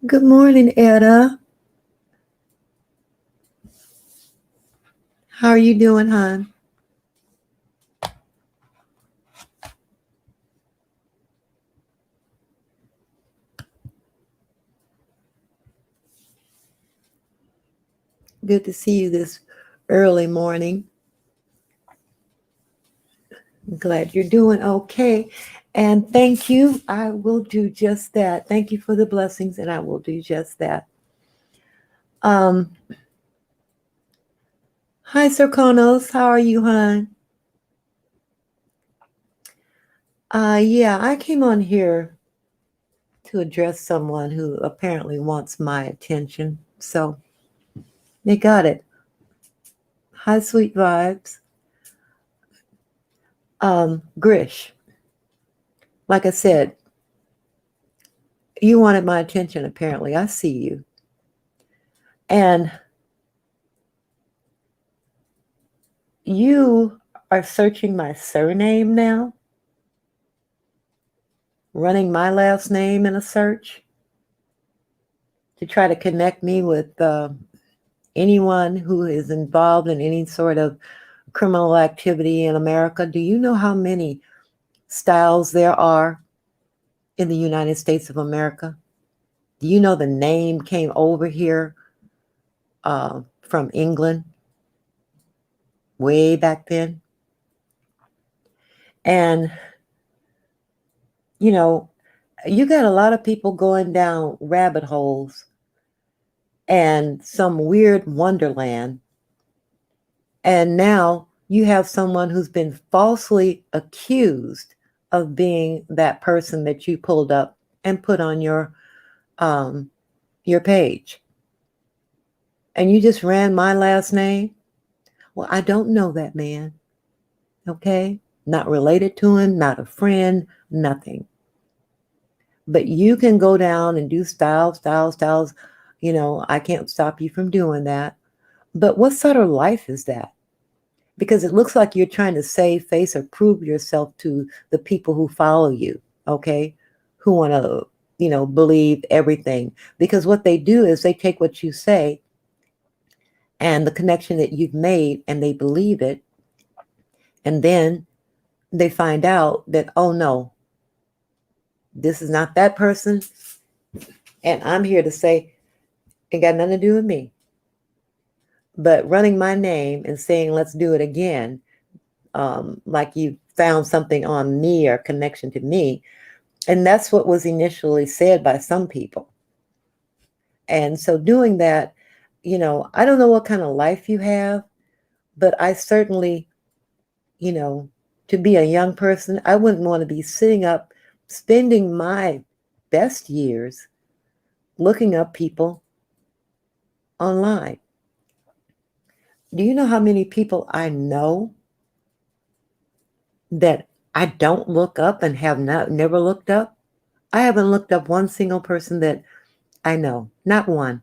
Good morning, Etta. How are you doing, hon? Good to see you this early morning. I'm glad you're doing okay. And thank you. I will do just that. Thank you for the blessings, and I will do just that. Um, Hi, Sir Konos. How are you, hon? Yeah, I came on here to address someone who apparently wants my attention. So they got it. Hi, sweet vibes. Grish, like I said, you wanted my attention, apparently. I see you. And you are searching my surname now, running my last name in a search to try to connect me with anyone who is involved in any sort of criminal activity in America. Do you know how many styles there are in the United States of America? Do you know the name came over here from England way back then? And, you know, you got a lot of people going down rabbit holes and some weird wonderland. And now you have someone who's been falsely accused of being that person that you pulled up and put on your page. And you just ran my last name. Well, I don't know that man. Okay? Not related to him, not a friend, nothing. But you can go down and do styles. I can't stop you from doing that. But what sort of life is that? Because it looks like you're trying to save face or prove yourself to the people who follow you, okay? Who want to, believe everything. Because what they do is they take what you say and the connection that you've made and they believe it. And then they find out that, oh no, this is not that person. And I'm here to say, it got nothing to do with me. But running my name and saying, let's do it again, like you found something on me or connection to me. And that's what was initially said by some people. And so doing that, I don't know what kind of life you have, but I certainly, to be a young person, I wouldn't want to be sitting up, spending my best years looking up people online. Do you know how many people I know that I don't look up and have never looked up? I haven't looked up one single person that I know, not one.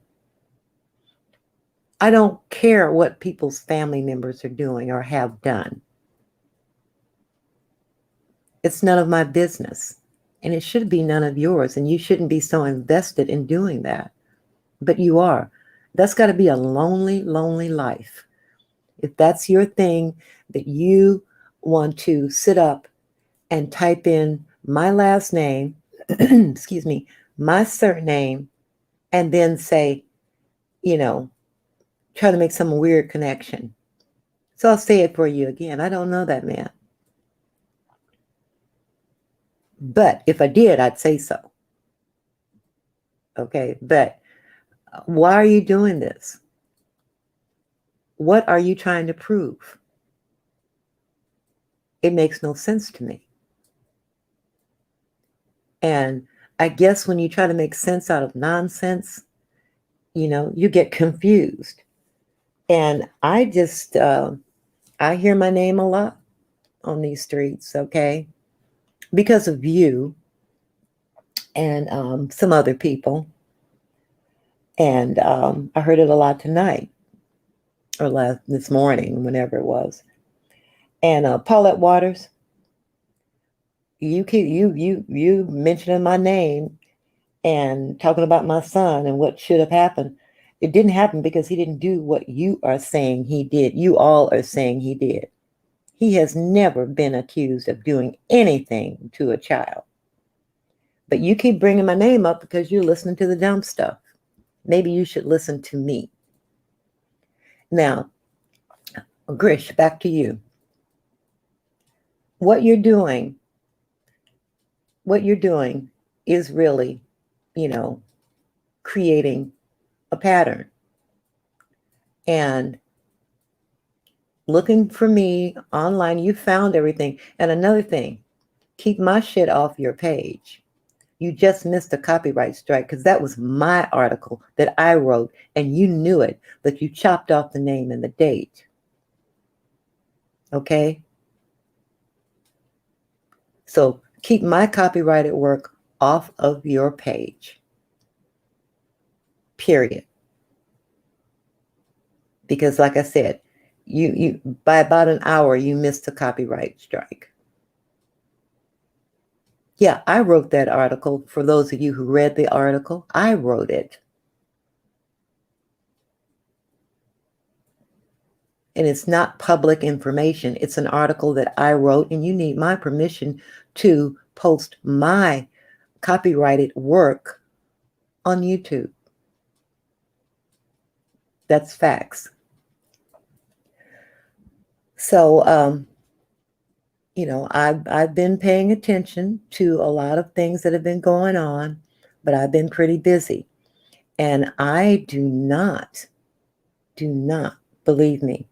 I don't care what people's family members are doing or have done. It's none of my business. And it should be none of yours. And you shouldn't be so invested in doing that. But you are. That's got to be a lonely, lonely life. If that's your thing, that you want to sit up and type in my last name, excuse me, my surname, and then say, try to make some weird connection. So I'll say it for you again. I don't know that man. But if I did, I'd say so. Okay, but why are you doing this? What are you trying to prove? It makes no sense to me. And I guess when you try to make sense out of nonsense, you get confused. And I just, I hear my name a lot on these streets, okay, because of you and some other people. And I heard it a lot tonight or this morning, whenever it was. And Paulette Waters, you mentioning my name, and talking about my son and what should have happened. It didn't happen because he didn't do what you are saying he did. You all are saying he did. He has never been accused of doing anything to a child. But you keep bringing my name up because you're listening to the dumb stuff. Maybe you should listen to me. Now, Grish, back to you. What you're doing is really, creating a pattern. And looking for me online, you found everything. And another thing, keep my shit off your page. You just missed a copyright strike because that was my article that I wrote and you knew it, but you chopped off the name and the date. Okay? So keep my copyrighted work off of your page. Period. Because like I said, you by about an hour, you missed a copyright strike. Yeah, I wrote that article. For those of you who read the article, I wrote it. And it's not public information. It's an article that I wrote, and you need my permission to post my copyrighted work on YouTube. That's facts. So, I've been paying attention to a lot of things that have been going on, but I've been pretty busy. And I do not, believe me,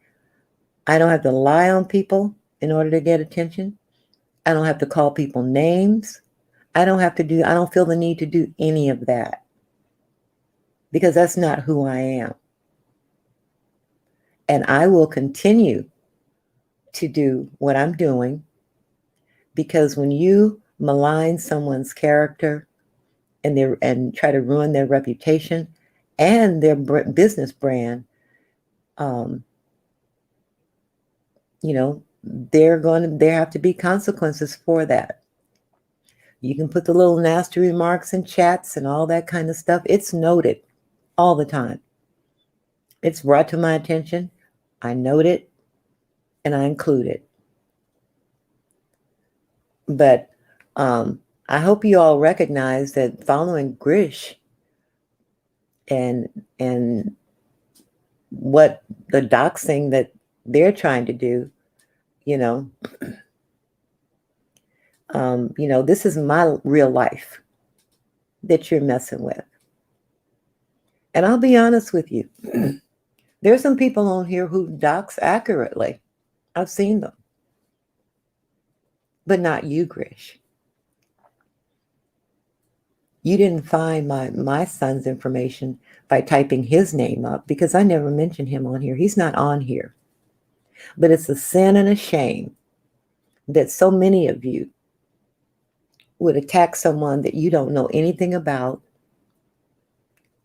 I don't have to lie on people in order to get attention. I don't have to call people names. I don't feel the need to do any of that because that's not who I am. And I will continue to do what I'm doing because when you malign someone's character and try to ruin their reputation and their business brand, there have to be consequences for that. You can put the little nasty remarks in chats and all that kind of stuff. It's noted all the time. It's brought to my attention. I note it and I include it. But I hope you all recognize that following Grish and what the doxing that they're trying to do, this is my real life that you're messing with. And I'll be honest with you. There's some people on here who dox accurately. I've seen them. But not you, Grish. You didn't find my son's information by typing his name up because I never mentioned him on here. He's not on here. But it's a sin and a shame that so many of you would attack someone that you don't know anything about.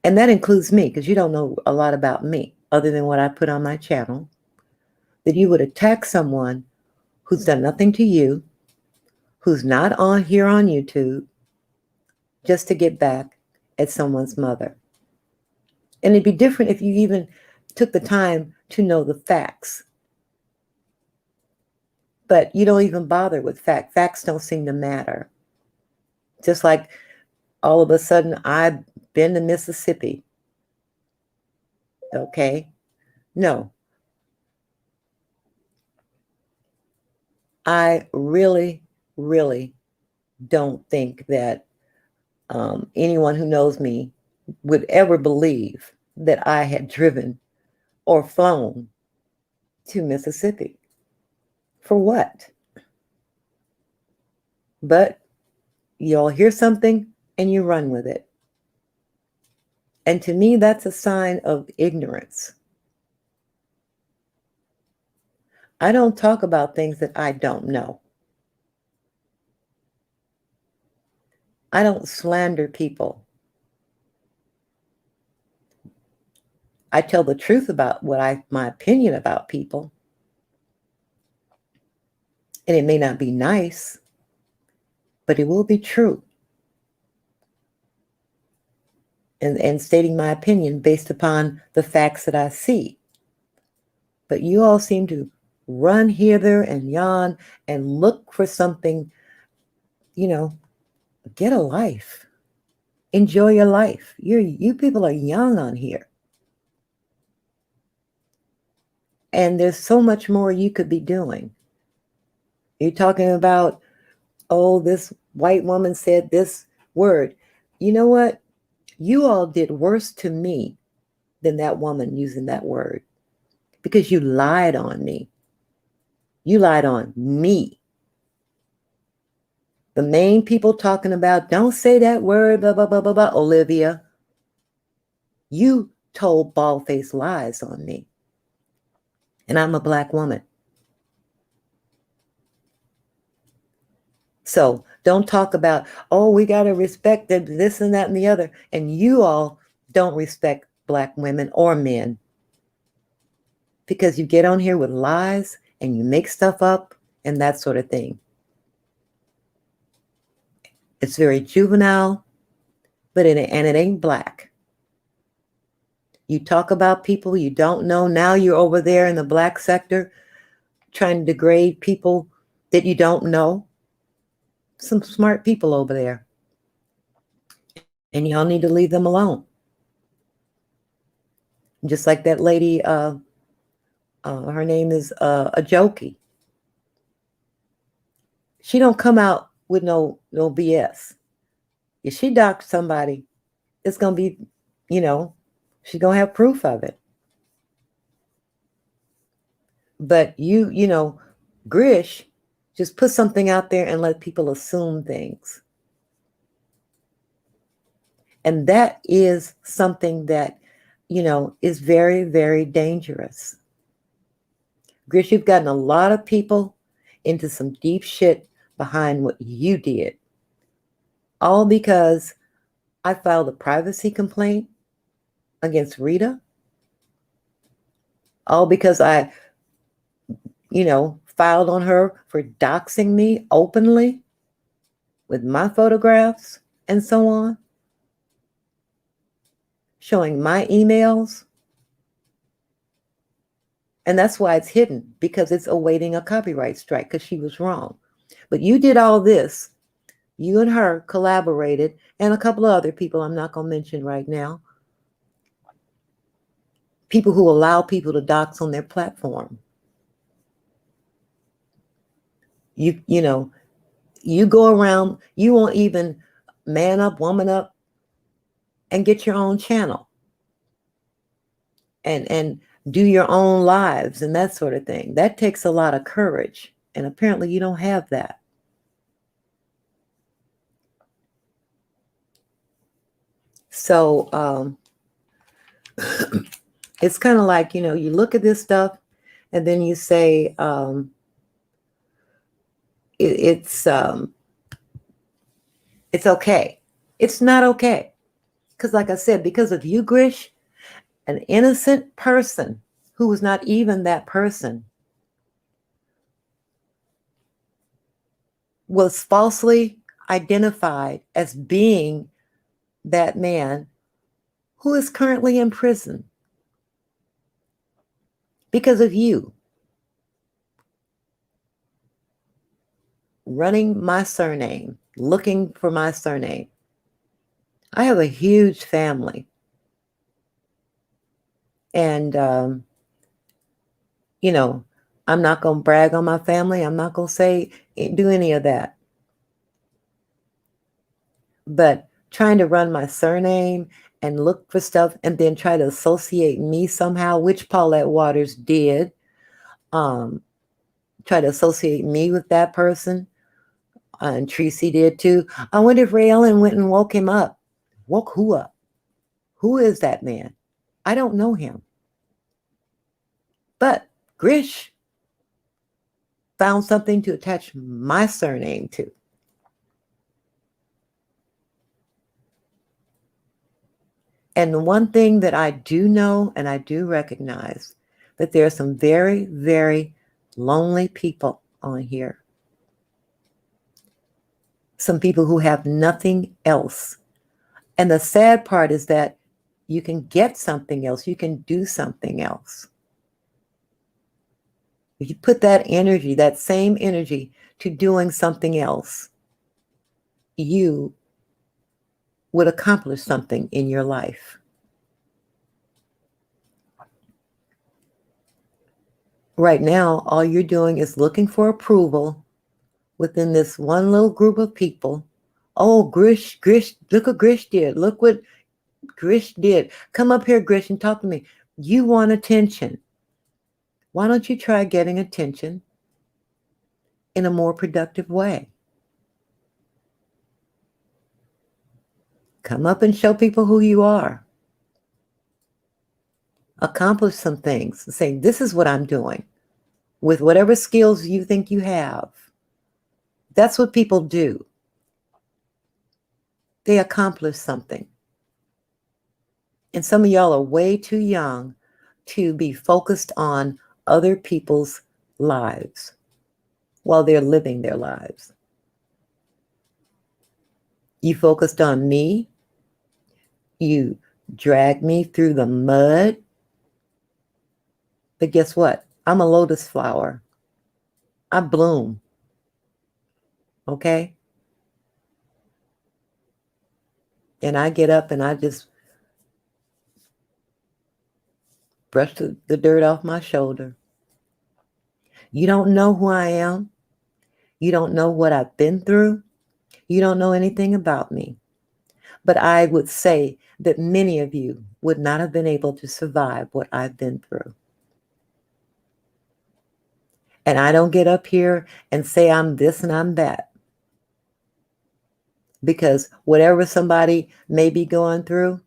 And that includes me because you don't know a lot about me other than what I put on my channel. That you would attack someone who's done nothing to you, who's not on here on YouTube, just to get back at someone's mother. And it'd be different if you even took the time to know the facts. But you don't even bother with facts. Facts don't seem to matter. Just like all of a sudden I've been to Mississippi. Okay? No. I really, really don't think that anyone who knows me would ever believe that I had driven or flown to Mississippi. For what? But you all hear something and you run with it. And to me, that's a sign of ignorance. I don't talk about things that I don't know. I don't slander people. I tell the truth about my opinion about people. And it may not be nice, but it will be true. and stating my opinion based upon the facts that I see. But you all seem to run hither and yon and look for something, get a life. Enjoy your life. You people are young on here. And there's so much more you could be doing. You're talking about, oh, this white woman said this word. You know what? You all did worse to me than that woman using that word, because you lied on me. You lied on me. The main people talking about, don't say that word, blah, blah, blah, blah, blah. Olivia, you told bald-faced lies on me. And I'm a Black woman. So don't talk about, oh, we got to respect this and that and the other. And you all don't respect Black women or men, because you get on here with lies and you make stuff up and that sort of thing. It's very juvenile, but it ain't Black. You talk about people you don't know. Now you're over there in the Black sector trying to degrade people that you don't know. Some smart people over there. And y'all need to leave them alone. Just like that lady, her name is a jokey. She don't come out with no BS. If she doxed somebody, it's going to be, she's going to have proof of it. But Grish just put something out there and let people assume things. And that is something that, is very, very dangerous. Grish, you've gotten a lot of people into some deep shit behind what you did. All because I filed a privacy complaint against Rita. All because I, filed on her for doxing me openly with my photographs and so on. Showing my emails. And that's why it's hidden, because it's awaiting a copyright strike, because she was wrong. But you did all this. You and her collaborated, and a couple of other people I'm not going to mention right now. People who allow people to dox on their platform. You go around, you won't even man up, woman up, and get your own channel. And do your own lives and that sort of thing. That takes a lot of courage. And apparently you don't have that. So it's kind of like, you look at this stuff and then you say, it's okay. It's not okay. Because like I said, because of you, Grish, an innocent person who was not even that person was falsely identified as being that man who is currently in prison because of you running my surname, looking for my surname. I have a huge family. And, I'm not going to brag on my family. I'm not going to do any of that. But trying to run my surname and look for stuff and then try to associate me somehow, which Paulette Waters did, try to associate me with that person. And Tracy did too. I wonder if Ray Ellen went and woke him up. Woke who up? Who is that man? I don't know him. But Grish found something to attach my surname to. And the one thing that I do know and I do recognize, that there are some very, very lonely people on here. Some people who have nothing else. And the sad part is that you can get something else. You can do something else. If you put that energy, that same energy, to doing something else, you would accomplish something in your life. Right now, all you're doing is looking for approval within this one little group of people. Oh, Grish, look what Grish did. Look what Grish did. Come up here, Grish, and talk to me. You want attention. Why don't you try getting attention in a more productive way? Come up and show people who you are. Accomplish some things. Say, this is what I'm doing with whatever skills you think you have. That's what people do. They accomplish something. And some of y'all are way too young to be focused on other people's lives while they're living their lives. You focused on me. You dragged me through the mud. But guess what? I'm a lotus flower. I bloom. Okay? And I get up and I just brush the dirt off my shoulder. You don't know who I am. You don't know what I've been through. You don't know anything about me. But I would say that many of you would not have been able to survive what I've been through. And I don't get up here and say I'm this and I'm that. Because whatever somebody may be going through,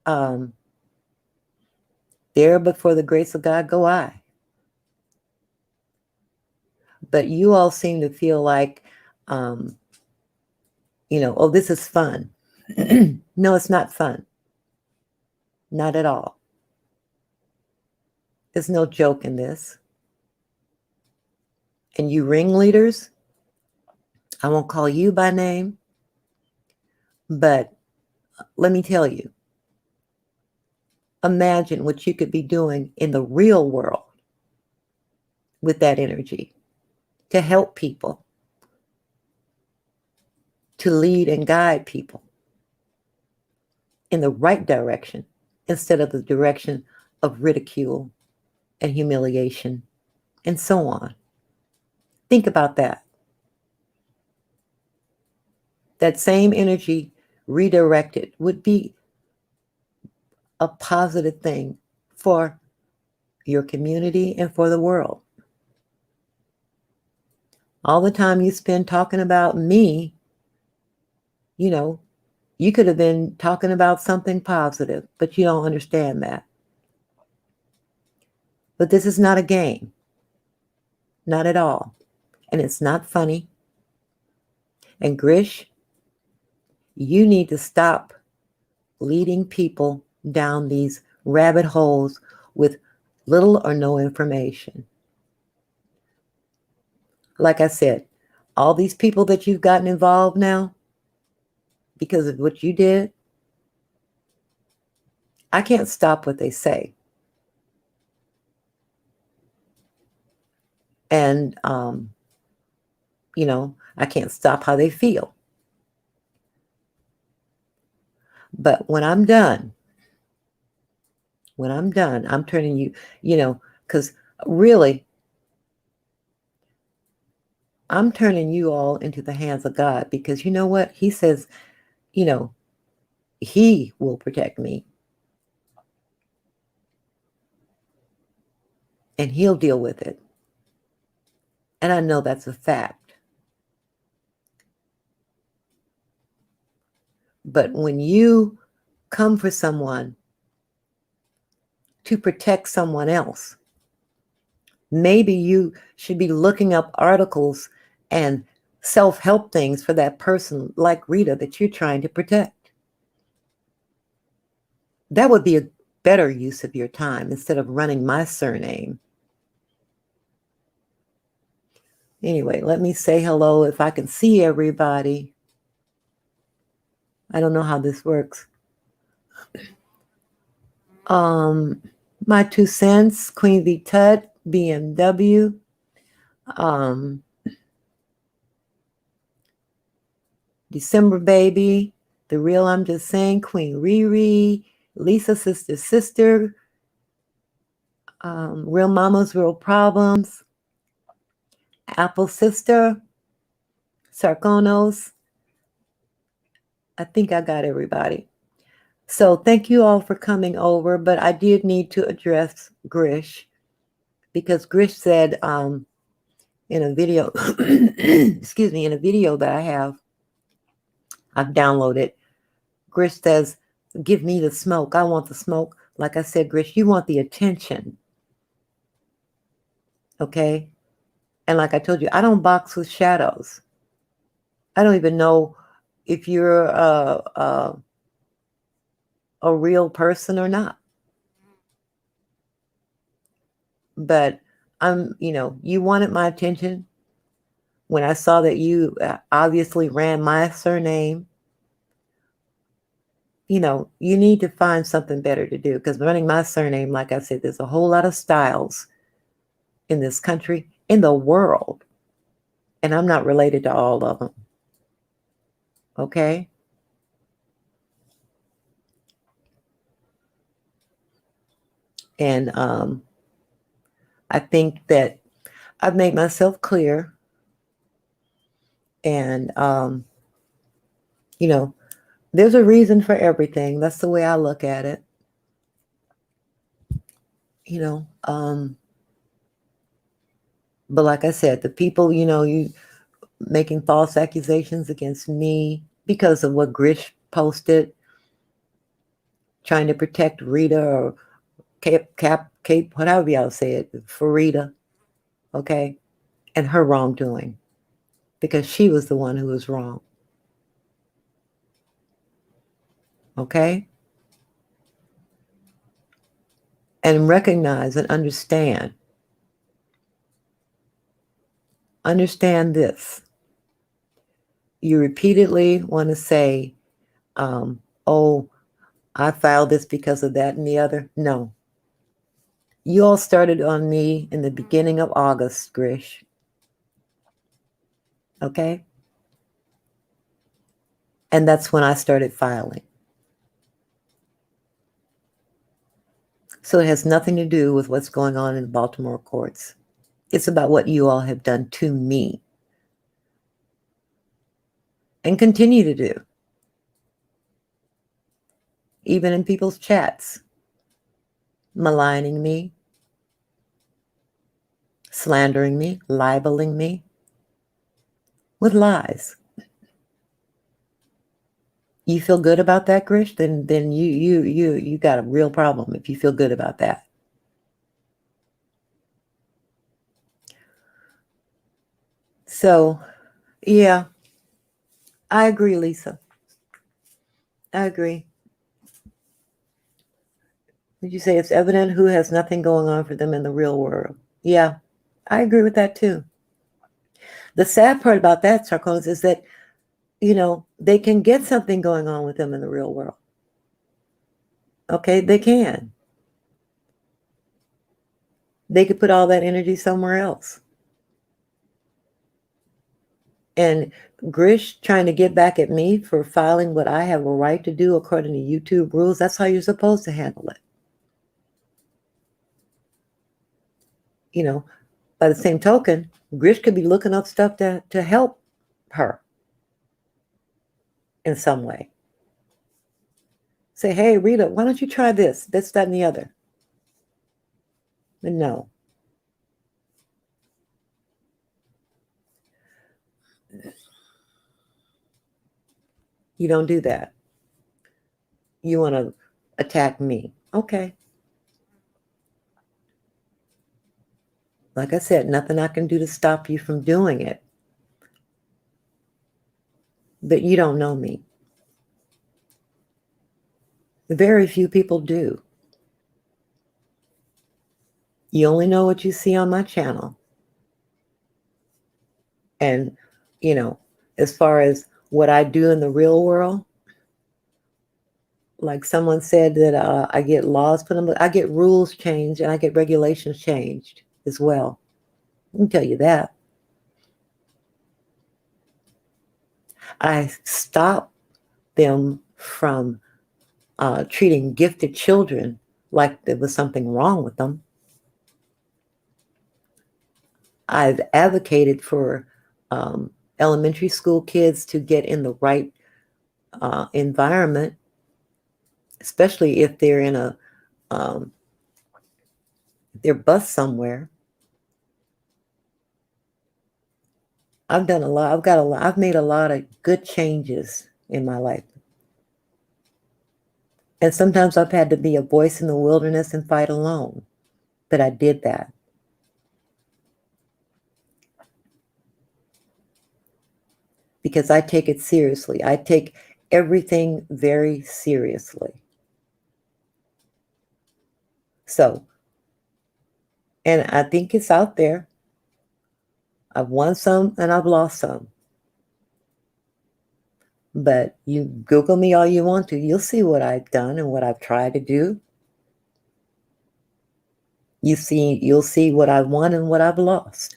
there but for the grace of God go I. But you all seem to feel like, oh, this is fun. No, it's not fun. Not at all. There's no joke in this. And you ringleaders, I won't call you by name, but let me tell you, imagine what you could be doing in the real world with that energy to help people, to lead and guide people in the right direction instead of the direction of ridicule and humiliation and so on. Think about that. That same energy redirected would be a positive thing for your community and for the world. All the time you spend talking about me, you could have been talking about something positive, but you don't understand that. But this is not a game. Not at all. And it's not funny. And Grish, you need to stop leading people down these rabbit holes with little or no information. Like I said, all these people that you've gotten involved now because of what you did, I can't stop what they say. And, I can't stop how they feel. But when I'm done, I'm turning you, because really, I'm turning you all into the hands of God, because you know what? He says, he will protect me. And he'll deal with it. And I know that's a fact. But when you come for someone to protect someone else, maybe you should be looking up articles and self-help things for that person like Rita that you're trying to protect. That would be a better use of your time instead of running my surname. Anyway, let me say hello if I can see everybody. I don't know how this works. My 2 cents, Queen V Tut, BMW. December Baby, The Real I'm Just Saying, Queen Riri, Lisa Sister Sister, Real Mamas, Real Problems, Apple Sister, Sarkonos. I think I got everybody. So thank you all for coming over, but I did need to address Grish because Grish said in a video, excuse me, in a video that I've downloaded, Grish says, give me the smoke. I want the smoke. Like I said, Grish, you want the attention. Okay? And like I told you, I don't box with shadows. I don't even know if you're a real person or not. But you wanted my attention when I saw that you obviously ran my surname. You need to find something better to do because running my surname, like I said, there's a whole lot of styles in this country, in the world. And I'm not related to all of them. Okay? And I think that I've made myself clear. And, there's a reason for everything. That's the way I look at it. But like I said, the people, you making false accusations against me because of what Grish posted, trying to protect Rita or Cape, whatever y'all say it, for Rita, okay, and her wrongdoing, because she was the one who was wrong. Okay? And recognize and understand this. You repeatedly want to say, oh, I filed this because of that and the other. No. You all started on me in the beginning of August, Grish. Okay? And that's when I started filing. So it has nothing to do with what's going on in the Baltimore courts. It's about what you all have done to me and continue to do, even in people's chats, maligning me, slandering me, libeling me with lies. You feel good about that, Grish? Then you got a real problem if you feel good about that. So, yeah, I agree, Lisa. I agree. Would you say it's evident who has nothing going on for them in the real world? Yeah, I agree with that too. The sad part about that, Sarkonis, is that, they can get something going on with them in the real world. Okay, they can. They could put all that energy somewhere else. And Grish trying to get back at me for filing what I have a right to do according to YouTube rules, that's how you're supposed to handle it. By the same token, Grish could be looking up stuff to help her in some way. Say, hey, Rita, why don't you try this, that, and the other? But no. You don't do that. You want to attack me. Okay. Like I said, nothing I can do to stop you from doing it. But you don't know me. Very few people do. You only know what you see on my channel. And, as far as what I do in the real world, Like someone said that I get laws put on, I get rules changed and I get regulations changed as well. I can tell you that. I stop them from treating gifted children like there was something wrong with them. I've advocated for elementary school kids to get in the right environment, especially if they're in a they're bused somewhere. I've done a lot. I've made a lot of good changes in my life. And sometimes I've had to be a voice in the wilderness and fight alone. But I did that. Because I take it seriously. I take everything very seriously. So, and I think it's out there. I've won some and I've lost some. But you Google me all you want to, you'll see what I've done and what I've tried to do. You'll see what I've won and what I've lost.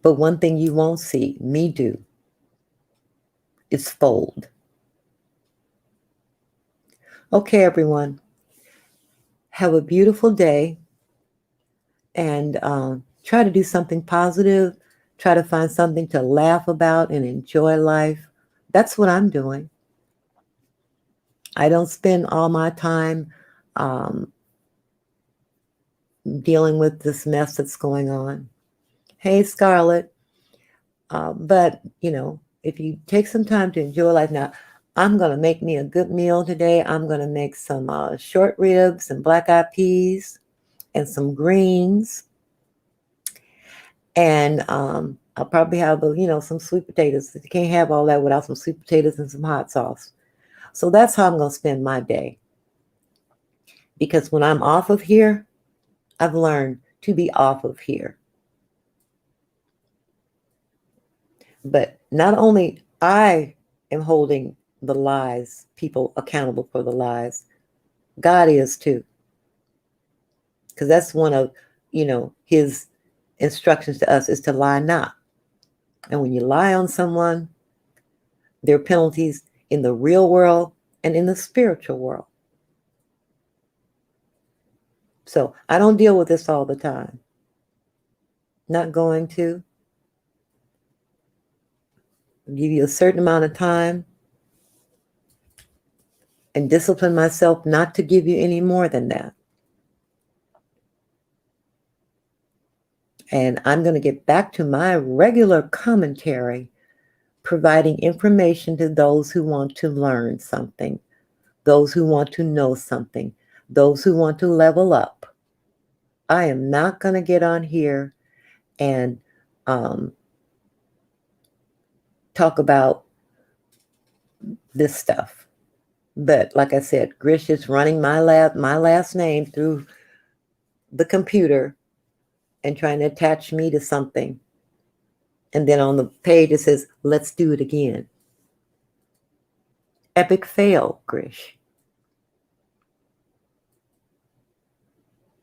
But one thing you won't see me do is fold. Okay, everyone. Have a beautiful day and try to do something positive. Try to find something to laugh about and enjoy life. That's what I'm doing. I don't spend all my time dealing with this mess that's going on. Hey, Scarlett. But, if you take some time to enjoy life now, I'm going to make me a good meal today. I'm going to make some short ribs and black-eyed peas and some greens. And I'll probably have, some sweet potatoes. You can't have all that without some sweet potatoes and some hot sauce. So that's how I'm going to spend my day. Because when I'm off of here, I've learned to be off of here. But not only I am holding the lies, people accountable for the lies, God is too. Because that's one of, his instructions to us is to lie not. And when you lie on someone, there are penalties in the real world and in the spiritual world. So I don't deal with this all the time. Not going to. I'll give you a certain amount of time and discipline myself not to give you any more than that. And I'm going to get back to my regular commentary, providing information to those who want to learn something, those who want to know something, those who want to level up. I am not going to get on here and talk about this stuff. But like I said, Grish is running my last name through the computer and trying to attach me to something. And then on the page it says, let's do it again. Epic fail, Grish.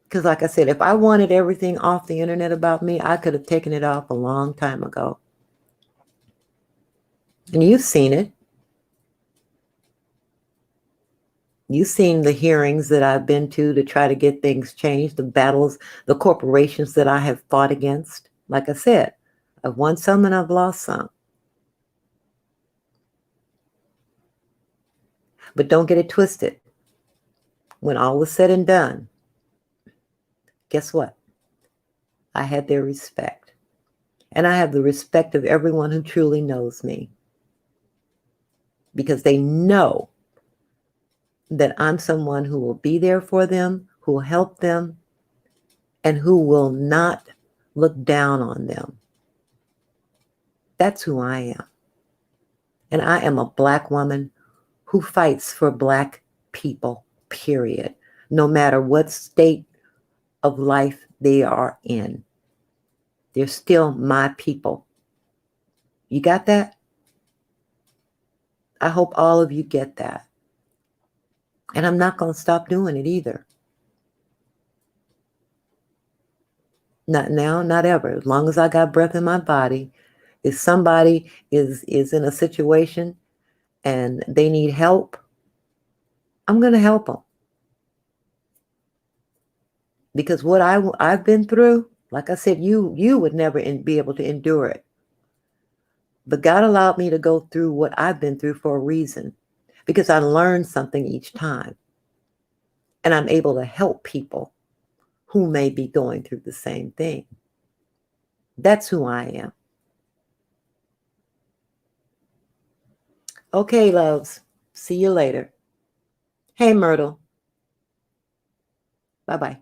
Because like I said, if I wanted everything off the internet about me, I could have taken it off a long time ago. And you've seen it. You've seen the hearings that I've been to try to get things changed, the battles, the corporations that I have fought against. Like I said, I've won some and I've lost some. But don't get it twisted. When all was said and done, guess what? I had their respect. And I have the respect of everyone who truly knows me. Because they know that I'm someone who will be there for them, who will help them, and who will not look down on them. That's who I am. And I am a Black woman who fights for Black people, period. No matter what state of life they are in. They're still my people. You got that? I hope all of you get that. And I'm not going to stop doing it either. Not now, not ever. As long as I got breath in my body, if somebody is in a situation and they need help, I'm going to help them. Because what I've been through, like I said, you would never be able to endure it. But God allowed me to go through what I've been through for a reason, because I learned something each time. And I'm able to help people who may be going through the same thing. That's who I am. Okay, loves. See you later. Hey, Myrtle. Bye-bye.